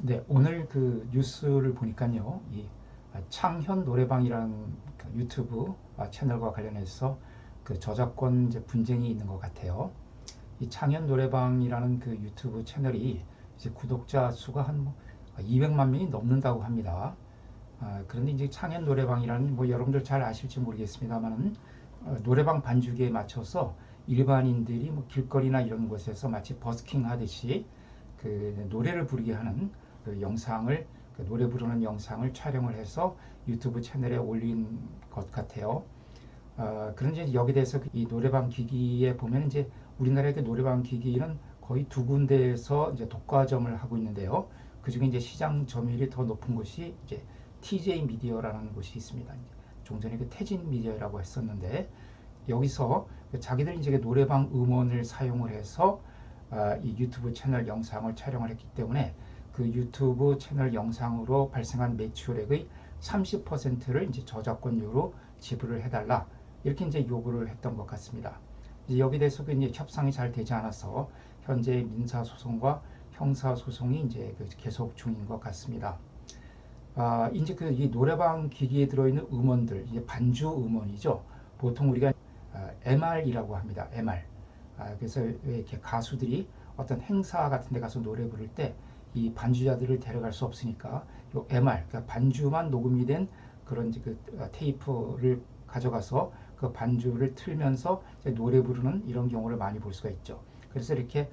네, 오늘 그 뉴스를 보니까요, 이 창현 노래방이라는 그 유튜브 채널과 관련해서 그 저작권 이제 분쟁이 있는 것 같아요. 이 창현 노래방이라는 그 유튜브 채널이 이제 구독자 수가 한 200만 명이 넘는다고 합니다. 그런데 이제 창현 노래방이라는 뭐 여러분들 잘 아실지 모르겠습니다만은 노래방 반주기에 맞춰서 일반인들이 뭐 길거리나 이런 곳에서 마치 버스킹 하듯이 그 노래를 부르게 하는 그 영상을 그 노래 부르는 영상을 촬영을 해서 유튜브 채널에 올린 것 같아요. 그런데 이제 여기 대해서 이 노래방 기기에 보면 이제 우리나라의 그 노래방 기기는 거의 두 군데에서 이제 독과점을 하고 있는데요. 그 중에 이제 시장 점유율이 더 높은 곳이 이제 TJ 미디어라는 곳이 있습니다. 좀 전에 그 태진 미디어라고 했었는데 여기서 자기들 이제 노래방 음원을 사용을 해서 이 유튜브 채널 영상을 촬영을 했기 때문에 그 유튜브 채널 영상으로 발생한 매출액의 30%를 이제 저작권료로 지불을 해달라 이렇게 이제 요구를 했던 것 같습니다. 이제 여기 대해서 이제 협상이 잘 되지 않아서 현재 민사 소송과 형사 소송이 이제 계속 중인 것 같습니다. 이제 그 이 노래방 기기에 들어있는 음원들, 이제 반주 음원이죠. 보통 우리가 MR이라고 합니다. MR. 그래서 왜 이렇게 가수들이 어떤 행사 같은 데 가서 노래 부를 때 이 반주자들을 데려갈 수 없으니까 요 MR, 그러니까 반주만 녹음이 된 그런 이제 그 테이프를 가져가서 그 반주를 틀면서 노래 부르는 이런 경우를 많이 볼 수가 있죠. 그래서 이렇게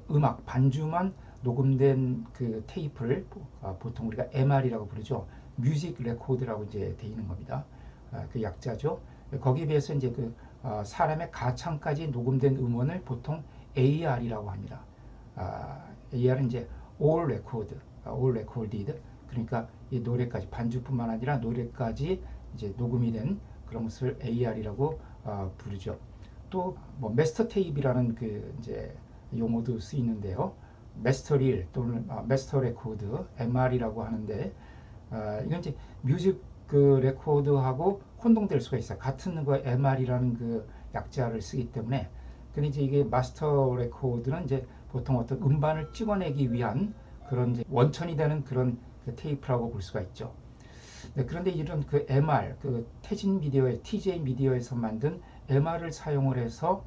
음악 반주만 녹음된 그 테이프를 보통 우리가 MR이라고 부르죠. 뮤직 레코드라고 이제 돼 있는 겁니다. 그 약자죠. 거기에 비해서 이제 그 사람의 가창까지 녹음된 음원을 보통 AR이라고 합니다. AR은 이제 all record, all recorded. 그러니까 이 노래까지 반주뿐만 아니라 노래까지 이제 녹음이 된 그런 것을 AR이라고 부르죠. 또 뭐 마스터 테이프라는 그 이제 용어도 쓰이는데요. 마스터 릴 또는 마스터 레코드 MR이라고 하는데 이건 이제 뮤직 그 레코드하고 혼동될 수가 있어요. 같은 그 MR이라는 그 약자를 쓰기 때문에. 근데 이제 이게 마스터 레코드는 이제 보통 어떤 음반을 찍어내기 위한 그런 이제 원천이 되는 그런 그 테이프라고 볼 수가 있죠. 네, 그런데 이런 그 MR, 그 태진 미디어의 TJ 미디어에서 만든 MR을 사용을 해서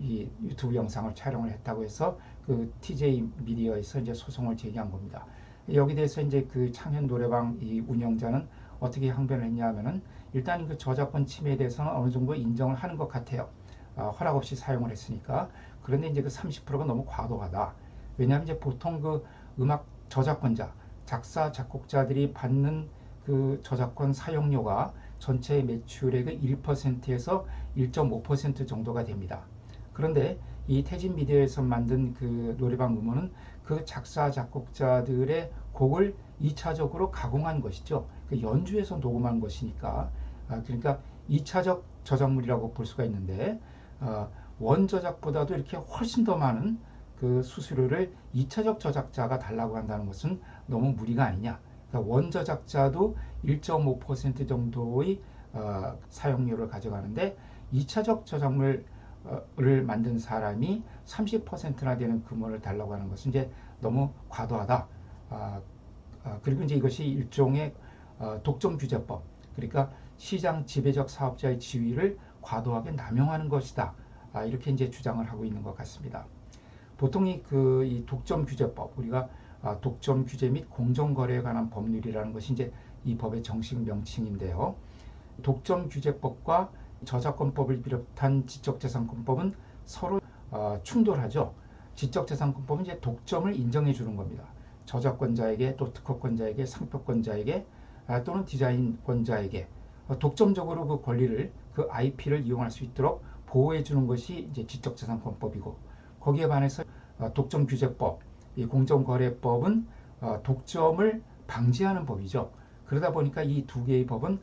이 유튜브 영상을 촬영을 했다고 해서 그 TJ 미디어에서 이제 소송을 제기한 겁니다. 여기 대해서 이제 그 창현 노래방 이 운영자는 어떻게 항변을 했냐면은 일단 그 저작권 침해에 대해서는 어느 정도 인정을 하는 것 같아요. 허락 없이 사용을 했으니까. 그런데 이제 그 30%가 너무 과도하다. 왜냐하면 이제 보통 그 음악 저작권자, 작사, 작곡자들이 받는 그 저작권 사용료가 전체 매출액의 1%에서 1.5% 정도가 됩니다. 그런데 이 태진 미디어에서 만든 그 노래방 음원은 그 작사 작곡자들의 곡을 2차적으로 가공한 것이죠. 그 연주해서 녹음한 것이니까 그러니까 2차적 저작물이라고 볼 수가 있는데 원저작보다도 이렇게 훨씬 더 많은 그 수수료를 2차적 저작자가 달라고 한다는 것은 너무 무리가 아니냐. 그러니까 원저작자도 1.5% 정도의 사용료를 가져가는데 2차적 저작물을 만든 사람이 30%나 되는 금원을 달라고 하는 것은 이제 너무 과도하다. 그리고 이제 이것이 일종의 독점규제법, 그러니까 시장 지배적 사업자의 지위를 과도하게 남용하는 것이다. 이렇게 이제 주장을 하고 있는 것 같습니다. 보통 이 독점규제법, 우리가 독점 규제 및 공정거래에 관한 법률이라는 것이 이제 이 법의 정식 명칭인데요. 독점규제법과 저작권법을 비롯한 지적재산권법은 서로 충돌하죠. 지적재산권법은 이제 독점을 인정해 주는 겁니다. 저작권자에게 또 특허권자에게 상표권자에게 또는 디자인권자에게 독점적으로 그 권리를 그 IP를 이용할 수 있도록 보호해 주는 것이 이제 지적재산권법이고 거기에 반해서 독점규제법, 이 공정거래법은 독점을 방지하는 법이죠. 그러다 보니까 이 두 개의 법은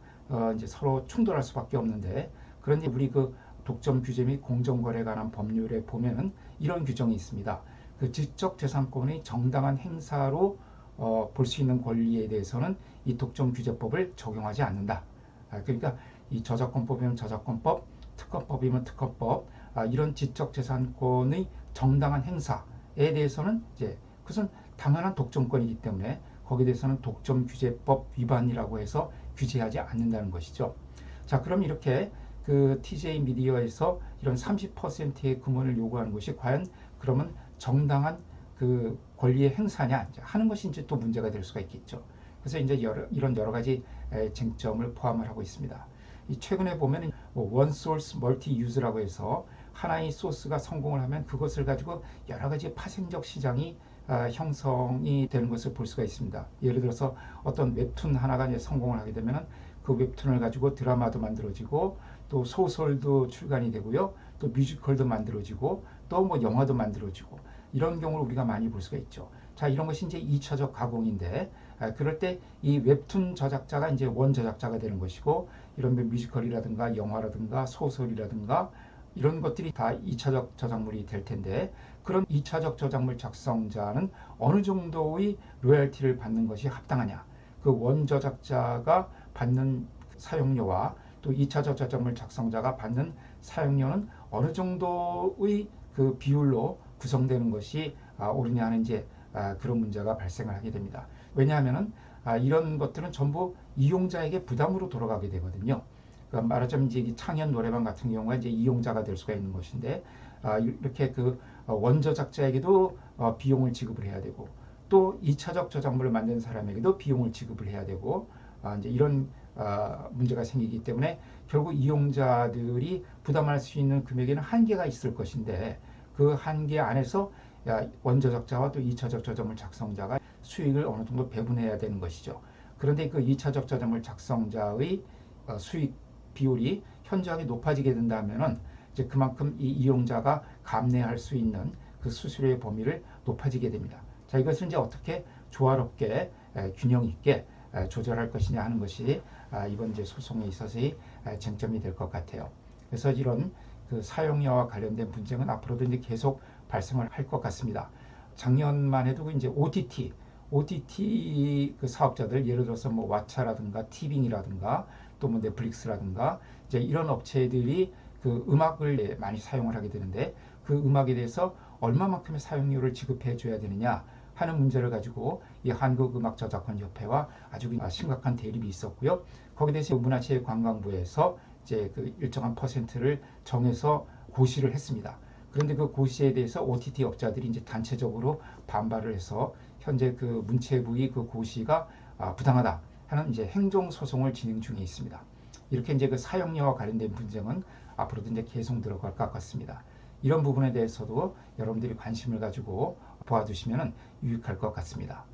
이제 서로 충돌할 수밖에 없는데 그런데 우리 그 독점 규제 및 공정거래에 관한 법률에 보면은 이런 규정이 있습니다. 그 지적재산권의 정당한 행사로 볼 수 있는 권리에 대해서는 이 독점규제법을 적용하지 않는다. 그러니까 이 저작권법이면 저작권법, 특허법이면 특허법, 이런 지적재산권의 정당한 행사에 대해서는 이제 그것은 당연한 독점권이기 때문에 거기에 대해서는 독점규제법 위반이라고 해서 규제하지 않는다는 것이죠. 자, 그럼 이렇게 그 TJ 미디어에서 이런 30%의 금원을 요구하는 것이 과연 그러면 정당한 그 권리의 행사냐 하는 것이 이제 또 문제가 될 수가 있겠죠. 그래서 이제 이런 여러 가지 쟁점을 포함을 하고 있습니다. 최근에 보면 원 소스 멀티 유즈라고 해서 하나의 소스가 성공을 하면 그것을 가지고 여러 가지 파생적 시장이 형성이 되는 것을 볼 수가 있습니다. 예를 들어서 어떤 웹툰 하나가 이제 성공을 하게 되면 그 웹툰을 가지고 드라마도 만들어지고 또 소설도 출간이 되고요. 또 뮤지컬도 만들어지고 또 뭐 영화도 만들어지고 이런 경우를 우리가 많이 볼 수가 있죠. 자, 이런 것이 이제 2차적 가공인데 그럴 때 이 웹툰 저작자가 이제 원 저작자가 되는 것이고 이런 뮤지컬이라든가 영화라든가 소설이라든가 이런 것들이 다 2차적 저작물이 될 텐데 그런 2차적 저작물 작성자는 어느 정도의 로열티를 받는 것이 합당하냐. 그 원 저작자가 받는 사용료와 또 2차적 저작물 작성자가 받는 사용료는 어느 정도의 그 비율로 구성되는 것이 옳으냐 하는 이제 그런 문제가 발생을 하게 됩니다. 왜냐하면은 이런 것들은 전부 이용자에게 부담으로 돌아가게 되거든요. 그러니까 말하자면 이제 창현 노래방 같은 경우가 이제 이용자가 될 수가 있는 것인데 이렇게 그 원저작자에게도 비용을 지급을 해야 되고 또 2차적 저작물을 만든 사람에게도 비용을 지급을 해야 되고 이제 이런 문제가 생기기 때문에 결국 이용자들이 부담할 수 있는 금액에는 한계가 있을 것인데 그 한계 안에서 원저작자와 또 2차적 저작물 작성자가 수익을 어느 정도 배분해야 되는 것이죠. 그런데 그 2차적 저작물 작성자의 수익 비율이 현저하게 높아지게 된다면은 이제 그만큼 이 이용자가 감내할 수 있는 그 수수료의 범위를 높아지게 됩니다. 자, 이것을 이제 어떻게 조화롭게 균형 있게 조절할 것이냐 하는 것이 이번 이제 소송에 있어서의 쟁점이 될 것 같아요. 그래서 이런 그 사용료와 관련된 분쟁은 앞으로도 이제 계속 발생을 할 것 같습니다. 작년만 해도 이제 OTT 그 사업자들 예를 들어서 뭐 왓챠라든가 티빙이라든가 또 뭐 넷플릭스라든가 이제 이런 업체들이 그 음악을 많이 사용을 하게 되는데 그 음악에 대해서 얼마만큼의 사용료를 지급해 줘야 되느냐 하는 문제를 가지고 이 한국음악저작권협회와 아주 심각한 대립이 있었고요. 거기에 대해서 문화체육관광부에서 이제 그 일정한 퍼센트를 정해서 고시를 했습니다. 그런데 그 고시에 대해서 OTT 업자들이 이제 단체적으로 반발을 해서 현재 그 문체부의 그 고시가 부당하다 하는 이제 행정 소송을 진행 중에 있습니다. 이렇게 이제 그 사용료와 관련된 분쟁은 앞으로도 이제 계속 들어갈 것 같습니다. 이런 부분에 대해서도 여러분들이 관심을 가지고 보아주시면 유익할 것 같습니다.